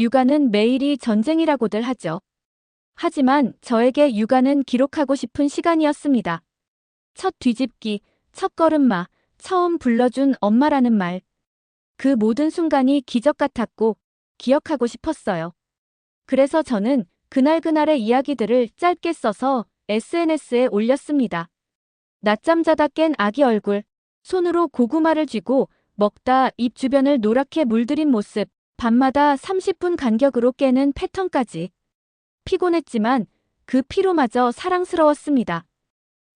육아는 매일이 전쟁이라고들 하죠. 하지만 저에게 육아는 기록하고 싶은 시간이었습니다. 첫 뒤집기, 첫 걸음마, 처음 불러준 엄마라는 말. 그 모든 순간이 기적 같았고 기억하고 싶었어요. 그래서 저는 그날의 이야기들을 짧게 써서 SNS에 올렸습니다. 낮잠 자다 깬 아기 얼굴, 손으로 고구마를 쥐고 먹다 입 주변을 노랗게 물들인 모습, 밤마다 30분 간격으로 깨는 패턴까지. 피곤했지만 그 피로마저 사랑스러웠습니다.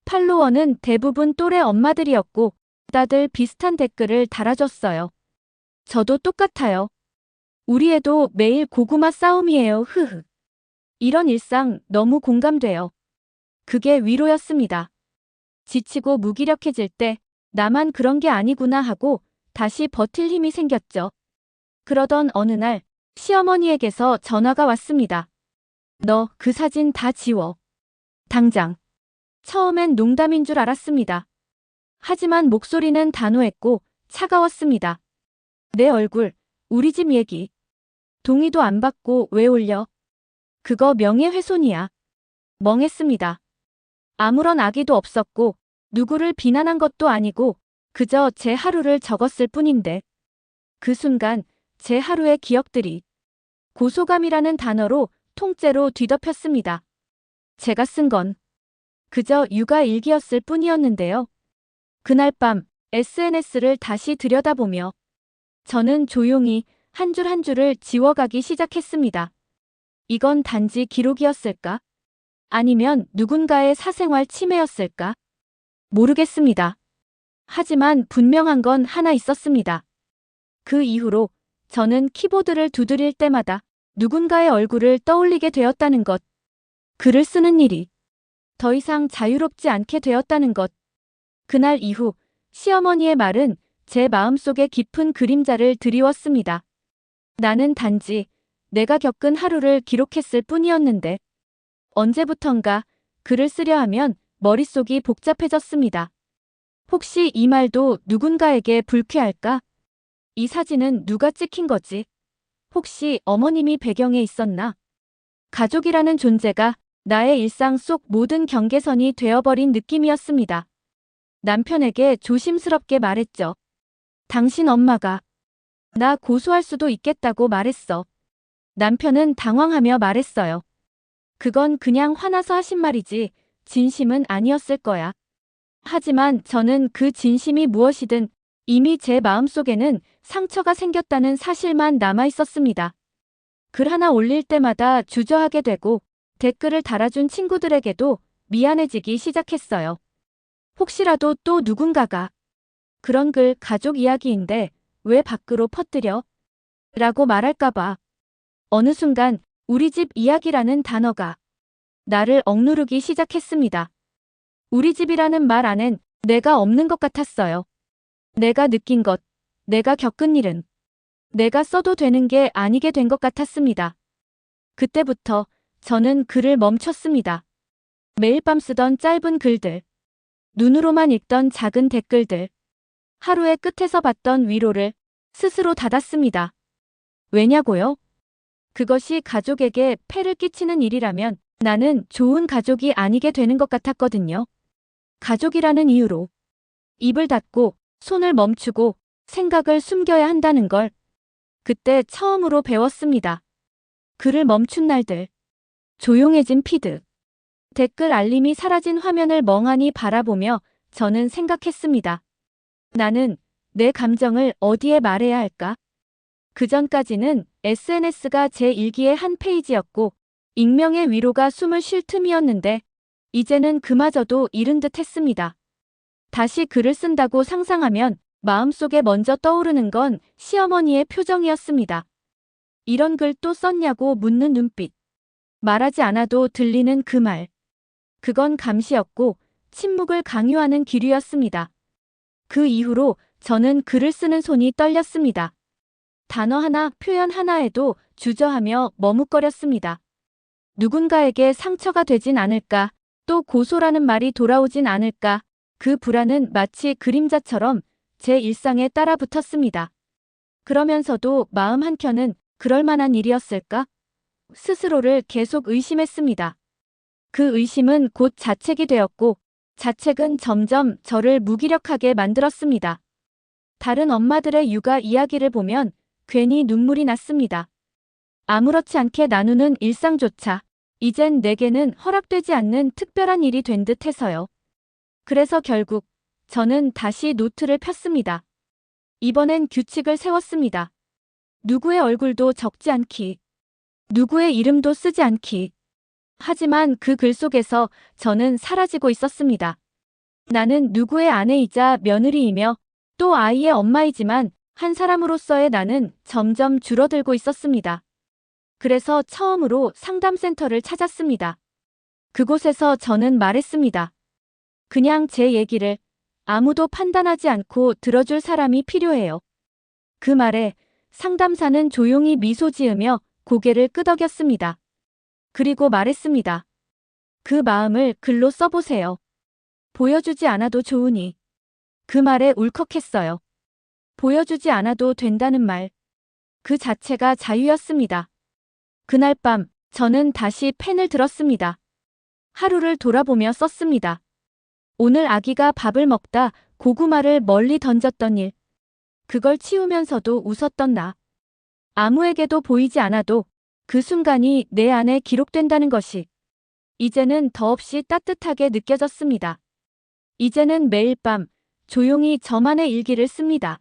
팔로워는 대부분 또래 엄마들이었고 다들 비슷한 댓글을 달아줬어요. 저도 똑같아요. 우리 애도 매일 고구마 싸움이에요. 흐흐. 이런 일상 너무 공감돼요. 그게 위로였습니다. 지치고 무기력해질 때 나만 그런 게 아니구나 하고 다시 버틸 힘이 생겼죠. 그러던 어느 날 시어머니에게서 전화가 왔습니다. 너 그 사진 다 지워. 당장. 처음엔 농담인 줄 알았습니다. 하지만 목소리는 단호했고 차가웠습니다. 내 얼굴, 우리 집 얘기. 동의도 안 받고 왜 올려? 그거 명예훼손이야. 멍했습니다. 아무런 악의도 없었고 누구를 비난한 것도 아니고 그저 제 하루를 적었을 뿐인데 그 순간 제 하루의 기억들이 고소감이라는 단어로 통째로 뒤덮였습니다. 제가 쓴 건 그저 육아 일기였을 뿐이었는데요. 그날 밤 SNS를 다시 들여다보며 저는 조용히 한 줄 한 줄을 지워가기 시작했습니다. 이건 단지 기록이었을까? 아니면 누군가의 사생활 침해였을까? 모르겠습니다. 하지만 분명한 건 하나 있었습니다. 그 이후로 저는 키보드를 두드릴 때마다 누군가의 얼굴을 떠올리게 되었다는 것. 글을 쓰는 일이 더 이상 자유롭지 않게 되었다는 것. 그날 이후 시어머니의 말은 제 마음속에 깊은 그림자를 드리웠습니다. 나는 단지 내가 겪은 하루를 기록했을 뿐이었는데 언제부턴가 글을 쓰려 하면 머릿속이 복잡해졌습니다. 혹시 이 말도 누군가에게 불쾌할까? 이 사진은 누가 찍힌 거지? 혹시 어머님이 배경에 있었나? 가족이라는 존재가 나의 일상 속 모든 경계선이 되어버린 느낌이었습니다. 남편에게 조심스럽게 말했죠. 당신 엄마가 나 고소할 수도 있겠다고 말했어. 남편은 당황하며 말했어요. 그건 그냥 화나서 하신 말이지 진심은 아니었을 거야. 하지만 저는 그 진심이 무엇이든 이미 제 마음속에는 상처가 생겼다는 사실만 남아 있었습니다. 글 하나 올릴 때마다 주저하게 되고 댓글을 달아준 친구들에게도 미안해지기 시작했어요. 혹시라도 또 누군가가 그런 글 가족 이야기인데 왜 밖으로 퍼뜨려? 라고 말할까봐. 어느 순간 우리 집 이야기라는 단어가 나를 억누르기 시작했습니다. 우리 집이라는 말 안엔 내가 없는 것 같았어요. 내가 느낀 것, 내가 겪은 일은 내가 써도 되는 게 아니게 된 것 같았습니다. 그때부터 저는 글을 멈췄습니다. 매일 밤 쓰던 짧은 글들, 눈으로만 읽던 작은 댓글들, 하루의 끝에서 받던 위로를 스스로 닫았습니다. 왜냐고요? 그것이 가족에게 폐를 끼치는 일이라면 나는 좋은 가족이 아니게 되는 것 같았거든요. 가족이라는 이유로 입을 닫고 손을 멈추고 생각을 숨겨야 한다는 걸 그때 처음으로 배웠습니다. 글을 멈춘 날들, 조용해진 피드, 댓글 알림이 사라진 화면을 멍하니 바라보며 저는 생각했습니다. 나는 내 감정을 어디에 말해야 할까? 그전까지는 SNS가 제 일기의 한 페이지였고 익명의 위로가 숨을 쉴 틈이었는데 이제는 그마저도 잃은 듯 했습니다. 다시 글을 쓴다고 상상하면 마음속에 먼저 떠오르는 건 시어머니의 표정이었습니다. 이런 글 또 썼냐고 묻는 눈빛. 말하지 않아도 들리는 그 말. 그건 감시였고 침묵을 강요하는 기류였습니다. 그 이후로 저는 글을 쓰는 손이 떨렸습니다. 단어 하나, 표현 하나에도 주저하며 머뭇거렸습니다. 누군가에게 상처가 되진 않을까, 또 고소라는 말이 돌아오진 않을까, 그 불안은 마치 그림자처럼 제 일상에 따라 붙었습니다. 그러면서도 마음 한켠은 그럴 만한 일이었을까? 스스로를 계속 의심했습니다. 그 의심은 곧 자책이 되었고, 자책은 점점 저를 무기력하게 만들었습니다. 다른 엄마들의 육아 이야기를 보면 괜히 눈물이 났습니다. 아무렇지 않게 나누는 일상조차 이젠 내게는 허락되지 않는 특별한 일이 된 듯 해서요. 그래서 결국 저는 다시 노트를 폈습니다. 이번엔 규칙을 세웠습니다. 누구의 얼굴도 적지 않기. 누구의 이름도 쓰지 않기. 하지만 그 글 속에서 저는 사라지고 있었습니다. 나는 누구의 아내이자 며느리이며 또 아이의 엄마이지만 한 사람으로서의 나는 점점 줄어들고 있었습니다. 그래서 처음으로 상담센터를 찾았습니다. 그곳에서 저는 말했습니다. 그냥 제 얘기를 아무도 판단하지 않고 들어줄 사람이 필요해요. 그 말에 상담사는 조용히 미소 지으며 고개를 끄덕였습니다. 그리고 말했습니다. 그 마음을 글로 써보세요. 보여주지 않아도 좋으니. 그 말에 울컥했어요. 보여주지 않아도 된다는 말. 그 자체가 자유였습니다. 그날 밤 저는 다시 펜을 들었습니다. 하루를 돌아보며 썼습니다. 오늘 아기가 밥을 먹다 고구마를 멀리 던졌던 일. 그걸 치우면서도 웃었던 나. 아무에게도 보이지 않아도 그 순간이 내 안에 기록된다는 것이 이제는 더없이 따뜻하게 느껴졌습니다. 이제는 매일 밤 조용히 저만의 일기를 씁니다.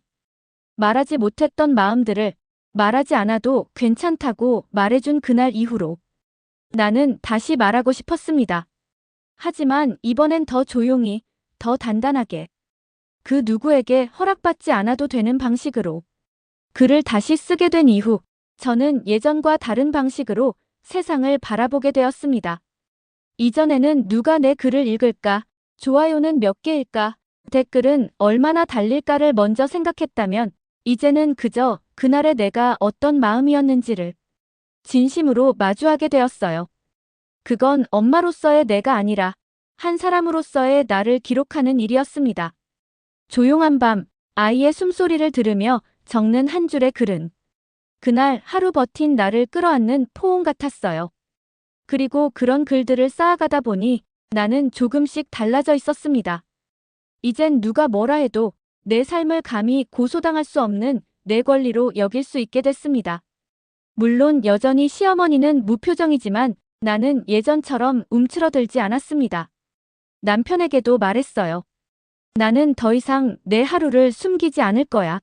말하지 못했던 마음들을 말하지 않아도 괜찮다고 말해준 그날 이후로 나는 다시 말하고 싶었습니다. 하지만 이번엔 더 조용히, 더 단단하게, 그 누구에게 허락받지 않아도 되는 방식으로 글을 다시 쓰게 된 이후 저는 예전과 다른 방식으로 세상을 바라보게 되었습니다. 이전에는 누가 내 글을 읽을까, 좋아요는 몇 개일까, 댓글은 얼마나 달릴까를 먼저 생각했다면 이제는 그저 그날의 내가 어떤 마음이었는지를 진심으로 마주하게 되었어요. 그건 엄마로서의 내가 아니라 한 사람으로서의 나를 기록하는 일이었습니다. 조용한 밤, 아이의 숨소리를 들으며 적는 한 줄의 글은 그날 하루 버틴 나를 끌어안는 포옹 같았어요. 그리고 그런 글들을 쌓아가다 보니 나는 조금씩 달라져 있었습니다. 이젠 누가 뭐라 해도 내 삶을 감히 고소당할 수 없는 내 권리로 여길 수 있게 됐습니다. 물론 여전히 시어머니는 무표정이지만 나는 예전처럼 움츠러들지 않았습니다. 남편에게도 말했어요. 나는 더 이상 내 하루를 숨기지 않을 거야.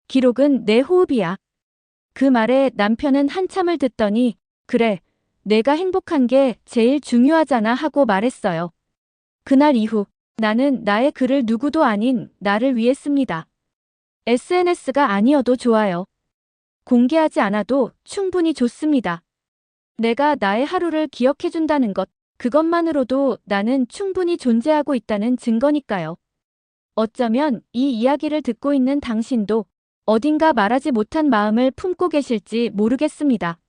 기록은 내 호흡이야. 그 말에 남편은 한참을 듣더니 그래, 내가 행복한 게 제일 중요하잖아 하고 말했어요. 그날 이후 나는 나의 글을 누구도 아닌 나를 위해 씁니다. SNS가 아니어도 좋아요. 공개하지 않아도 충분히 좋습니다. 내가 나의 하루를 기억해준다는 것, 그것만으로도 나는 충분히 존재하고 있다는 증거니까요. 어쩌면 이 이야기를 듣고 있는 당신도 어딘가 말하지 못한 마음을 품고 계실지 모르겠습니다.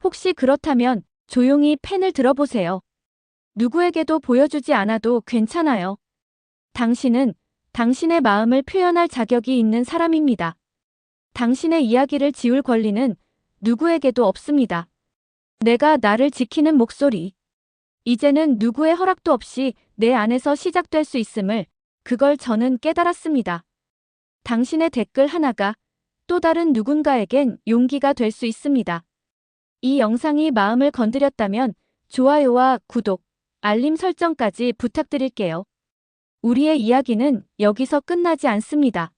혹시 그렇다면 조용히 펜을 들어보세요. 누구에게도 보여주지 않아도 괜찮아요. 당신은 당신의 마음을 표현할 자격이 있는 사람입니다. 당신의 이야기를 지울 권리는 누구에게도 없습니다. 내가 나를 지키는 목소리. 이제는 누구의 허락도 없이 내 안에서 시작될 수 있음을 그걸 저는 깨달았습니다. 당신의 댓글 하나가 또 다른 누군가에겐 용기가 될 수 있습니다. 이 영상이 마음을 건드렸다면 좋아요와 구독, 알림 설정까지 부탁드릴게요. 우리의 이야기는 여기서 끝나지 않습니다.